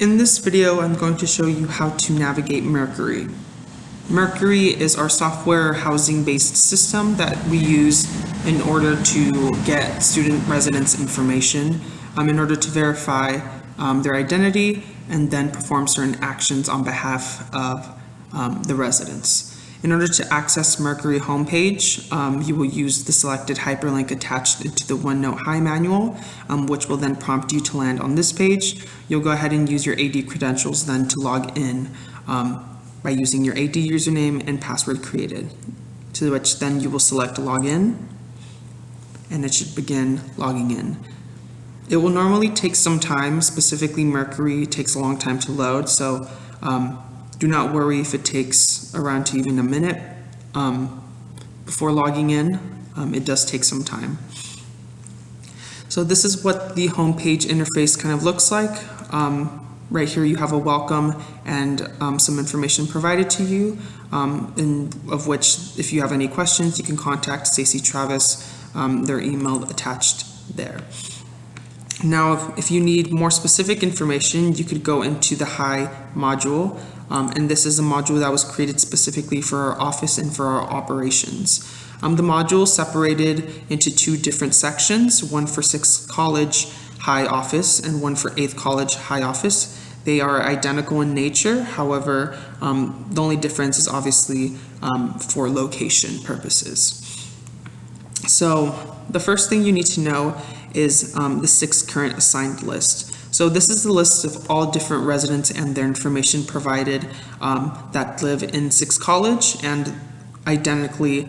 In this video, I'm going to show you how to navigate Mercury. Mercury is our software housing-based system that we use in order to get student residence information in order to verify their identity and then perform certain actions on behalf of the residents. In order to access Mercury homepage, you will use the selected hyperlink attached to the OneNote High manual, which will then prompt you to land on this page. You'll go ahead and use your AD credentials then to log in by using your AD username and password created, to which then you will select login, and it should begin logging in. It will normally take some time. Specifically, Mercury takes a long time to load, so do not worry if it takes around to even a minute before logging in. It does take some time. So this is what the homepage interface kind of looks like. Right here you have a welcome and some information provided to you, of which if you have any questions you can contact Stacey Travis, their email attached there. Now if you need more specific information, you could go into the High module, and this is a module that was created specifically for our office and for our operations. The module is separated into two different sections, one for 6th College High Office and one for 8th College High Office. They are identical in nature, however, the only difference is obviously for location purposes. So the first thing you need to know is the 6 current assigned list. So this is the list of all different residents and their information provided that live in 6th College, and identically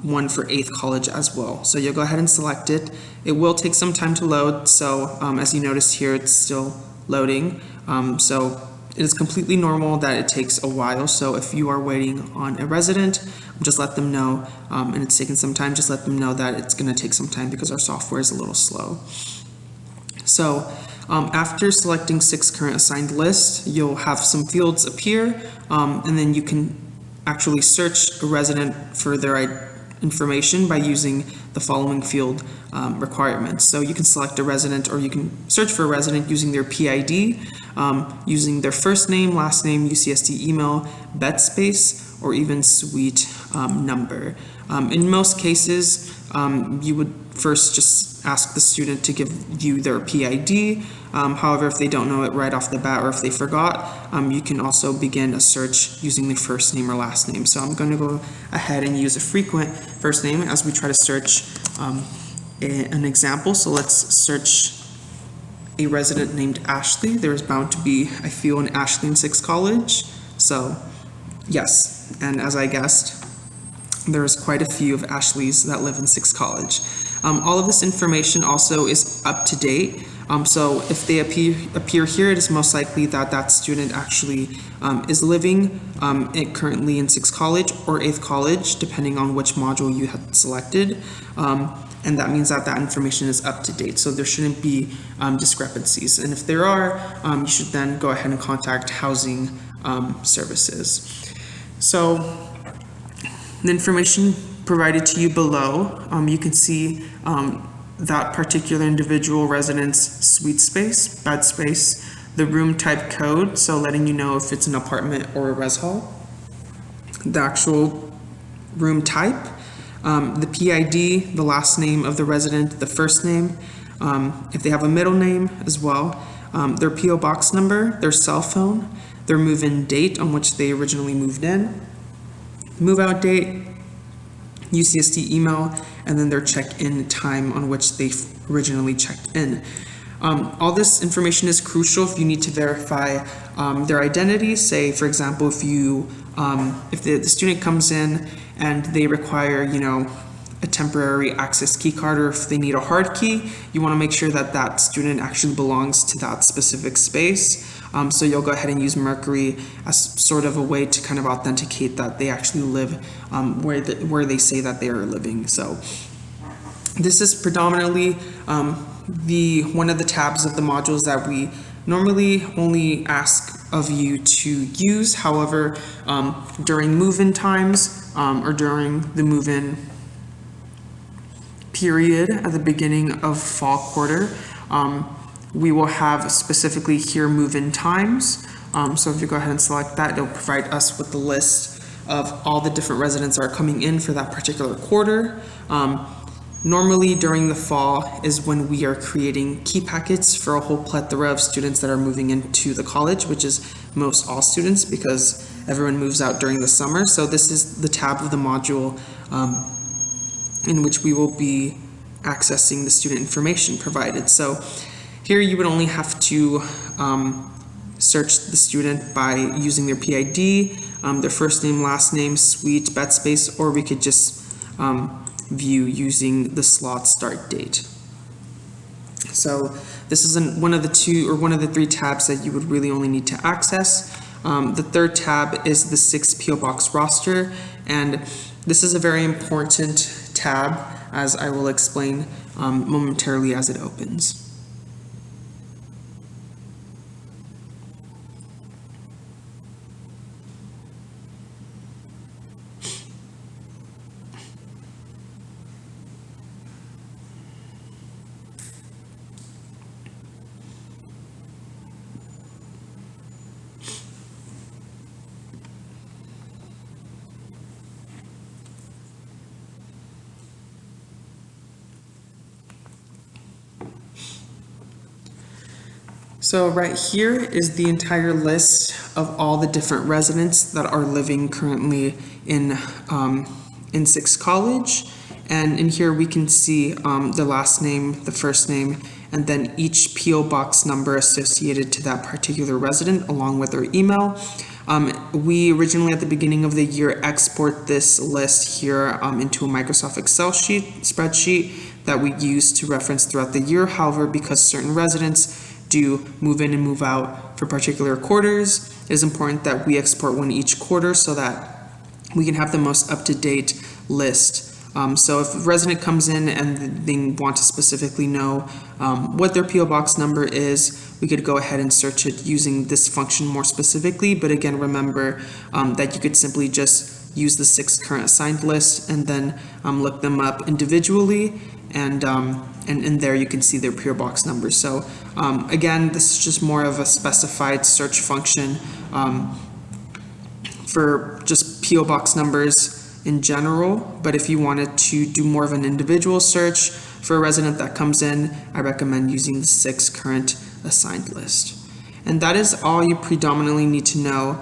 one for 8th College as well. So you'll go ahead and select it. It will take some time to load, so as you notice here, it's still loading. So it is completely normal that it takes a while. So if you are waiting on a resident, just let them know, and it's taking some time, just let them know that it's going to take some time because our software is a little slow. So after selecting 6 current assigned list, you'll have some fields appear, and then you can actually search a resident for their information by using the following field requirements. So you can select a resident, or you can search for a resident using their PID, using their first name, last name, UCSD email, bed space, or even suite number. In most cases, you would first just ask the student to give you their PID. However, if they don't know it right off the bat, or if they forgot, you can also begin a search using the first name or last name. So I'm going to go ahead and use a frequent first name as we try to search an example. So let's search a resident named Ashley. There's bound to be, I feel, an Ashley in 6th College. So yes, and as I guessed, there's quite a few of Ashleys that live in 6th College. All of this information also is up to date. So if they appear here, it is most likely that that student actually is living currently in 6th College or 8th College, depending on which module you had selected. And that means that that information is up to date. So there shouldn't be discrepancies. And if there are, you should then go ahead and contact housing services. So the information provided to you below, you can see that particular individual residence suite space, bed space, the room type code, so letting you know if it's an apartment or a res hall, the actual room type, the PID, the last name of the resident, the first name, if they have a middle name as well, their PO box number, their cell phone, their move-in date on which they originally moved in, move-out date, UCSD email, and then their check-in time on which they originally checked in. All this information is crucial if you need to verify their identity. Say, for example, if the student comes in and they require, a temporary access key card, or if they need a hard key, you want to make sure that that student actually belongs to that specific space. So you'll go ahead and use Mercury as sort of a way to kind of authenticate that they actually live where they say that they are living. So this is predominantly one of the tabs of the modules that we normally only ask of you to use. However, during move-in times or during the move-in period at the beginning of fall quarter, we will have specifically here move-in times. So if you go ahead and select that, it'll provide us with the list of all the different residents that are coming in for that particular quarter. Normally during the fall is when we are creating key packets for a whole plethora of students that are moving into the college, which is most all students because everyone moves out during the summer. So this is the tab of the module in which we will be accessing the student information provided. So here you would only have to search the student by using their PID, their first name, last name, suite, bed space, or we could just view using the slot start date. So this is one of the two or one of the three tabs that you would really only need to access. The third tab is the 6 PO Box roster, and this is a very important tab, as I will explain momentarily as it opens. So right here is the entire list of all the different residents that are living currently in 6 College. And in here we can see the last name, the first name, and then each PO box number associated to that particular resident along with their email. We originally at the beginning of the year export this list here into a Microsoft Excel spreadsheet that we use to reference throughout the year. However, because certain residents do move in and move out for particular quarters, it is important that we export one each quarter so that we can have the most up-to-date list. So if a resident comes in and they want to specifically know what their PO box number is, we could go ahead and search it using this function more specifically. But again, remember that you could simply just use the 6 current assigned list and then look them up individually, and there you can see their PO box number. So again, this is just more of a specified search function for just PO box numbers in general, but if you wanted to do more of an individual search for a resident that comes in, I recommend using the 6 current assigned list. And that is all you predominantly need to know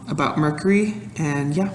about Mercury, and yeah.